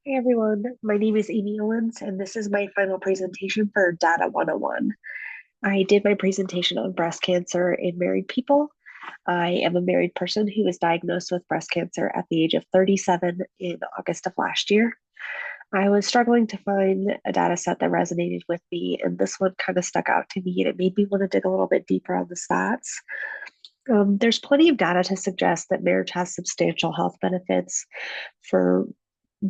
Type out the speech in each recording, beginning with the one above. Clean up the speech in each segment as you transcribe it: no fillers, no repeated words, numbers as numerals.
Hey everyone, my name is Amy Owens, and this is my final presentation for Data 101. I did my presentation on breast cancer in married people. I am a married person who was diagnosed with breast cancer at the age of 37 in August of last year. I was struggling to find a data set that resonated with me, and this one kind of stuck out to me, and it made me want to dig a little bit deeper on the stats. There's plenty of data to suggest that marriage has substantial health benefits for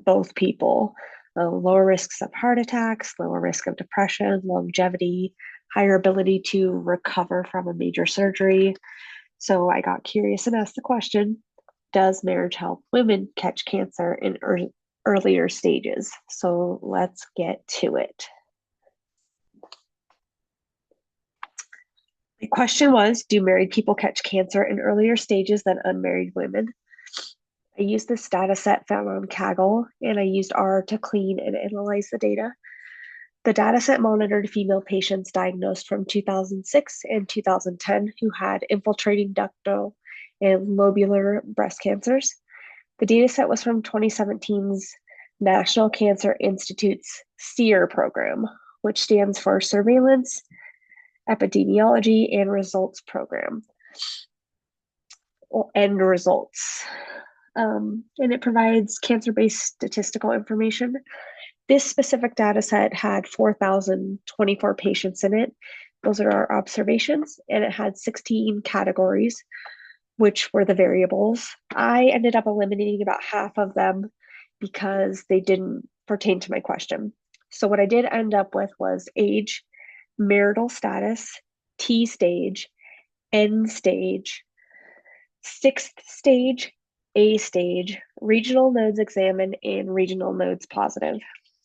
both people. Lower risks of heart attacks, lower risk of depression, longevity, higher ability to recover from a major surgery. So I got curious and asked the question, does marriage help women catch cancer in earlier stages? So let's get to it. The question was, do married people catch cancer in earlier stages than unmarried women? I used this data set found on Kaggle, and I used R to clean and analyze the data. The dataset monitored female patients diagnosed from 2006 and 2010 who had infiltrating ductal and lobular breast cancers. The dataset was from 2017's National Cancer Institute's SEER program, which stands for Surveillance, Epidemiology, and Results Program, or end results. And it provides cancer-based statistical information. This specific data set had 4,024 patients in it. Those are our observations, and it had 16 categories, which were the variables. I ended up eliminating about half of them because they didn't pertain to my question. So, what I did end up with was age, marital status, T stage, N stage, sixth stage, A stage, regional nodes examined, and regional nodes positive.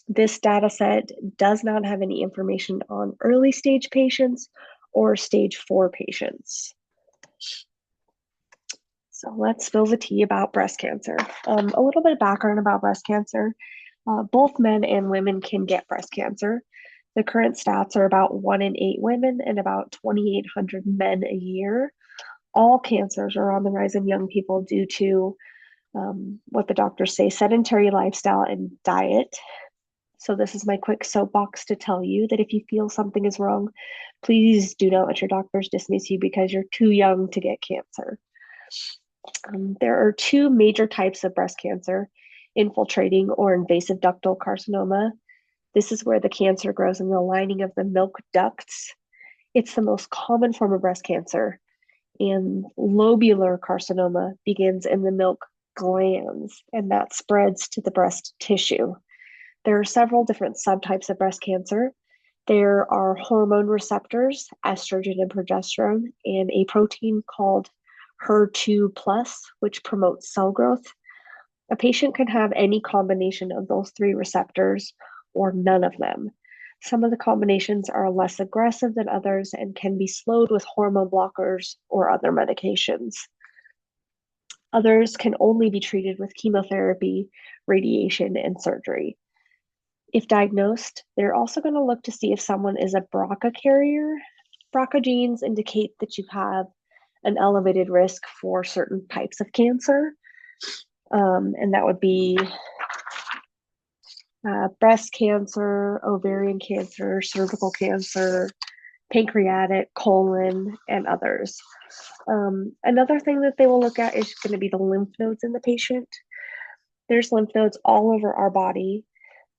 This data set does not have any information on early stage patients or stage 4 patients. So let's spill the tea about breast cancer. A little bit of background about breast cancer. Both men and women can get breast cancer. The current stats are about 1 in 8 women and about 2,800 men a year. All cancers are on the rise in young people due to what the doctors say, sedentary lifestyle and diet. So this is my quick soapbox to tell you that if you feel something is wrong, please do not let your doctors dismiss you because you're too young to get cancer. There are two major types of breast cancer, infiltrating or invasive ductal carcinoma. This is where the cancer grows in the lining of the milk ducts. It's the most common form of breast cancer. And lobular carcinoma begins in the milk glands, and that spreads to the breast tissue. There are several different subtypes of breast cancer. There are hormone receptors, estrogen and progesterone, and a protein called HER2 plus, which promotes cell growth. A patient can have any combination of those three receptors or none of them. Some of the combinations are less aggressive than others and can be slowed with hormone blockers or other medications. Others can only be treated with chemotherapy, radiation, and surgery. If diagnosed, they're also going to look to see if someone is a BRCA carrier. BRCA genes indicate that you have an elevated risk for certain types of cancer, and that would be breast cancer, ovarian cancer, cervical cancer, pancreatic, colon, and others. Another thing that they will look at is going to be the lymph nodes in the patient. There's lymph nodes all over our body.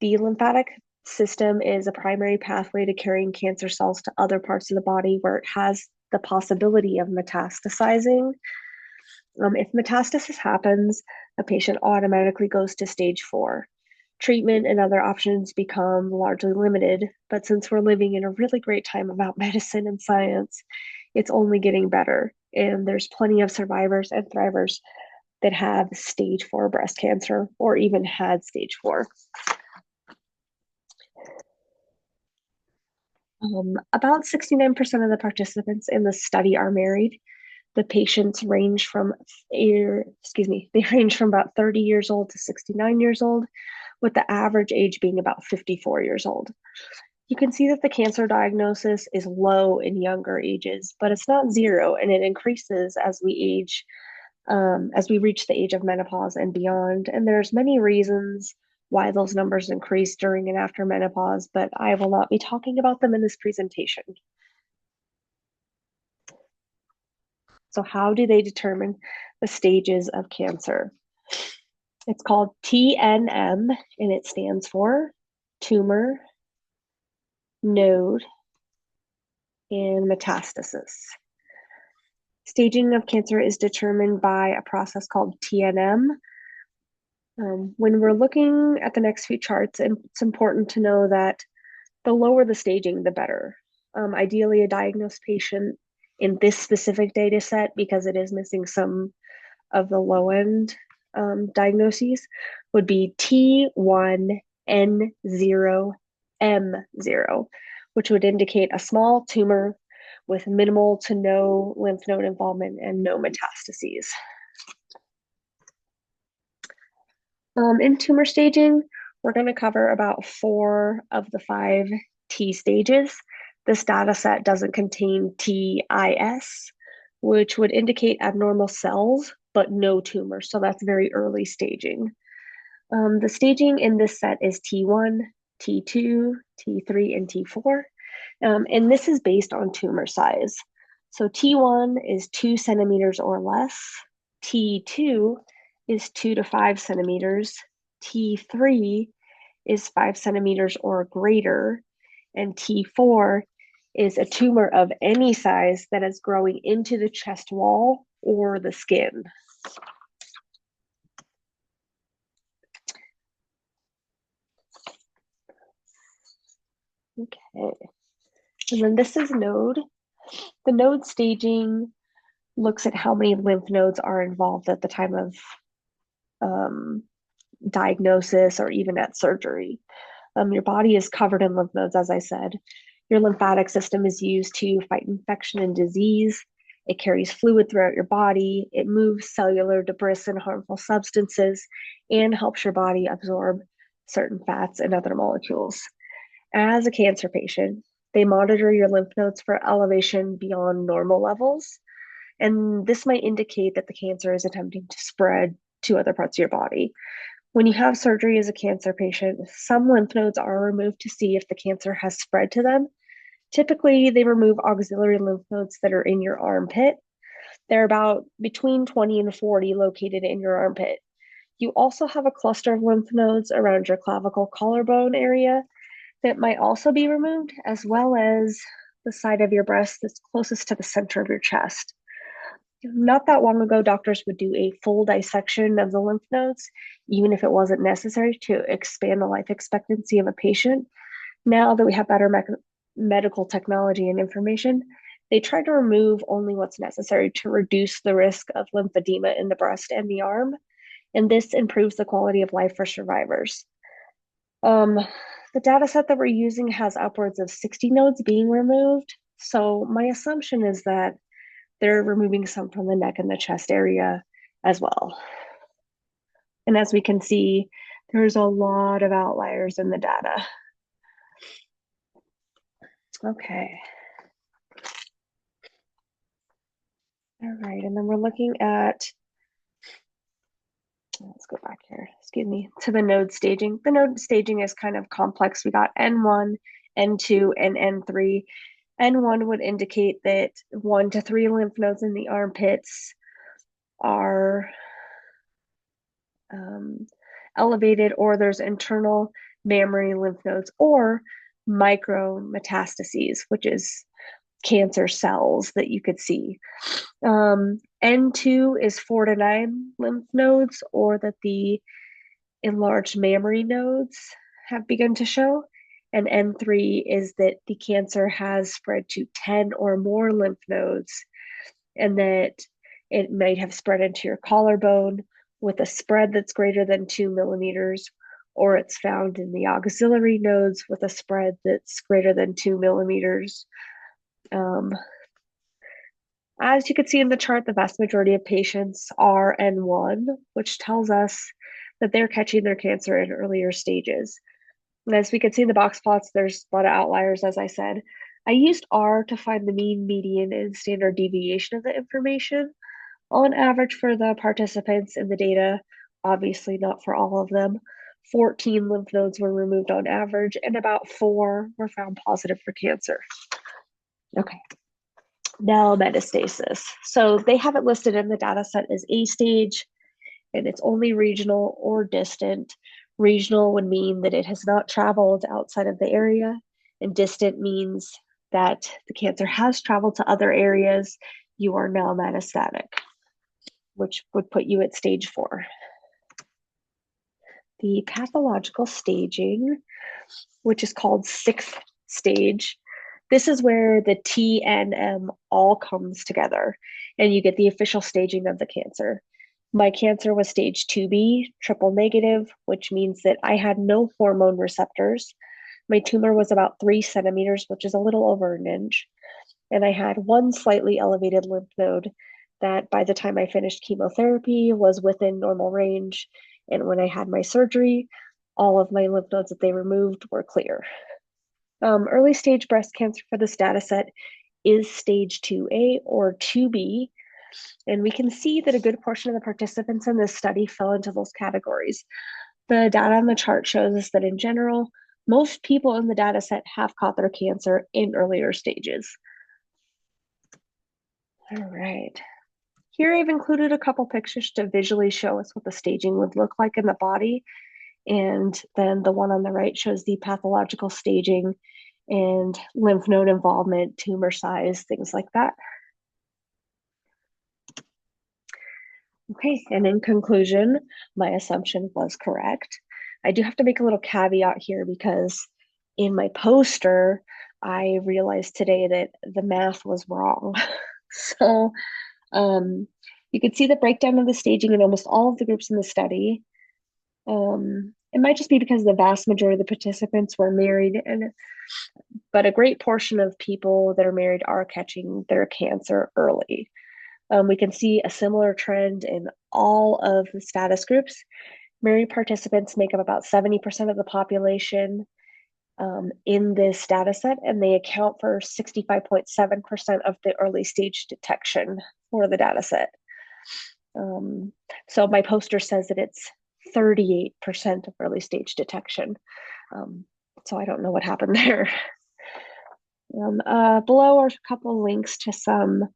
The lymphatic system is a primary pathway to carrying cancer cells to other parts of the body where it has the possibility of metastasizing. If metastasis happens, a patient automatically goes to stage 4. Treatment and other options become largely limited, but since we're living in a really great time about medicine and science, it's only getting better. And there's plenty of survivors and thrivers that have stage 4 breast cancer or even had stage 4. About 69% of the participants in the study are married. The patients range from, they range from about 30 years old to 69 years old, with the average age being about 54 years old. You can see that the cancer diagnosis is low in younger ages, but it's not zero, and it increases as we age, as we reach the age of menopause and beyond. And there's many reasons why those numbers increase during and after menopause, but I will not be talking about them in this presentation. So how do they determine the stages of cancer? It's called TNM, and it stands for tumor, node, and metastasis. Staging of cancer is determined by a process called TNM. When we're looking at the next few charts, it's important to know that the lower the staging, the better. Ideally, a diagnosed patient in this specific data set, because it is missing some of the low end diagnoses, would be T1N0M0, which would indicate a small tumor with minimal to no lymph node involvement and no metastases. In tumor staging, we're going to cover about 4 of the 5 T stages. This data set doesn't contain TIS, which would indicate abnormal cells, but no tumor. So that's very early staging. The staging in this set is T1, T2, T3, and T4. And this is based on tumor size. So T1 is 2 centimeters or less. T2 is 2 to 5 centimeters. T3 is 5 centimeters or greater. And T4 is a tumor of any size that is growing into the chest wall or the skin. Okay. And then this is node. The node staging looks at how many lymph nodes are involved at the time of diagnosis or even at surgery. Your body is covered in lymph nodes, as I said. Your lymphatic system is used to fight infection and disease. It carries fluid throughout your body. It moves cellular debris and harmful substances and helps your body absorb certain fats and other molecules. As a cancer patient, they monitor your lymph nodes for elevation beyond normal levels. And this might indicate that the cancer is attempting to spread to other parts of your body. When you have surgery as a cancer patient, some lymph nodes are removed to see if the cancer has spread to them. Typically, they remove auxiliary lymph nodes that are in your armpit. They're about between 20 and 40 located in your armpit. You also have a cluster of lymph nodes around your clavicle collarbone area that might also be removed, as well as the side of your breast that's closest to the center of your chest. Not that long ago, doctors would do a full dissection of the lymph nodes, even if it wasn't necessary to expand the life expectancy of a patient. Now that we have better medical technology and information, they try to remove only what's necessary to reduce the risk of lymphedema in the breast and the arm. And this improves the quality of life for survivors. The data set that we're using has upwards of 60 nodes being removed. So my assumption is that they're removing some from the neck and the chest area as well. And as we can see, there's a lot of outliers in the data. Okay. All right, and then we're looking at, let's go back here, excuse me, to the node staging. The node staging is kind of complex. We got N1, N2, and N3. N1 would indicate that 1 to 3 lymph nodes in the armpits are elevated, or there's internal mammary lymph nodes or micrometastases, which is cancer cells that you could see. N2 is 4 to 9 lymph nodes, or that the enlarged mammary nodes have begun to show. And N3 is that the cancer has spread to 10 or more lymph nodes, and that it might have spread into your collarbone with a spread that's greater than 2 millimeters, or it's found in the axillary nodes with a spread that's greater than 2 millimeters. As you can see in the chart, the vast majority of patients are N1, which tells us that they're catching their cancer in earlier stages. And as we can see in the box plots, there's a lot of outliers, as I said. I used R to find the mean, median, and standard deviation of the information on average for the participants in the data, obviously not for all of them. 14 lymph nodes were removed on average, and about 4 were found positive for cancer. Okay, now metastasis. So they have it listed in the data set as A stage, and it's only regional or distant. Regional would mean that it has not traveled outside of the area, and distant means that the cancer has traveled to other areas. You are now metastatic, which would put you at stage 4. The pathological staging, which is called 6th stage, this is where the TNM all comes together and you get the official staging of the cancer. My cancer was stage 2B, triple negative, which means that I had no hormone receptors. My tumor was about 3 centimeters, which is a little over an inch. And I had one slightly elevated lymph node that by the time I finished chemotherapy was within normal range. And when I had my surgery, all of my lymph nodes that they removed were clear. Early stage breast cancer for this data set is stage 2A or 2B. And we can see that a good portion of the participants in this study fell into those categories. The data on the chart shows us that in general, most people in the data set have caught their cancer in earlier stages. All right. Here I've included a couple pictures to visually show us what the staging would look like in the body. And then the one on the right shows the pathological staging and lymph node involvement, tumor size, things like that. Okay, and in conclusion, my assumption was correct. I do have to make a little caveat here because in my poster, I realized today that the math was wrong. So you could see the breakdown of the staging in almost all of the groups in the study. It might just be because the vast majority of the participants were married, but a great portion of people that are married are catching their cancer early. We can see a similar trend in all of the status groups. Married participants make up about 70% of the population in this data set, and they account for 65.7% of the early stage detection for the data set. So my poster says that it's 38% of early stage detection. So I don't know what happened there. Below are a couple links to some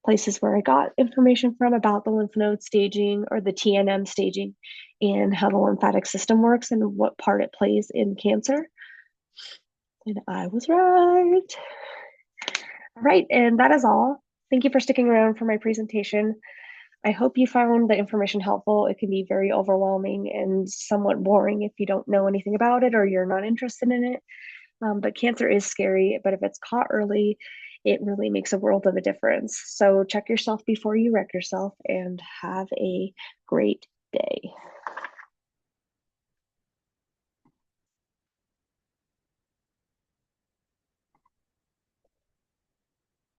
places where I got information from about the lymph node staging or the TNM staging and how the lymphatic system works and what part it plays in cancer. And I was right. All right, and that is all. Thank you for sticking around for my presentation. I hope you found the information helpful. It can be very overwhelming and somewhat boring if you don't know anything about it or you're not interested in it. But cancer is scary, but if it's caught early, it really makes a world of a difference. So check yourself before you wreck yourself and have a great day.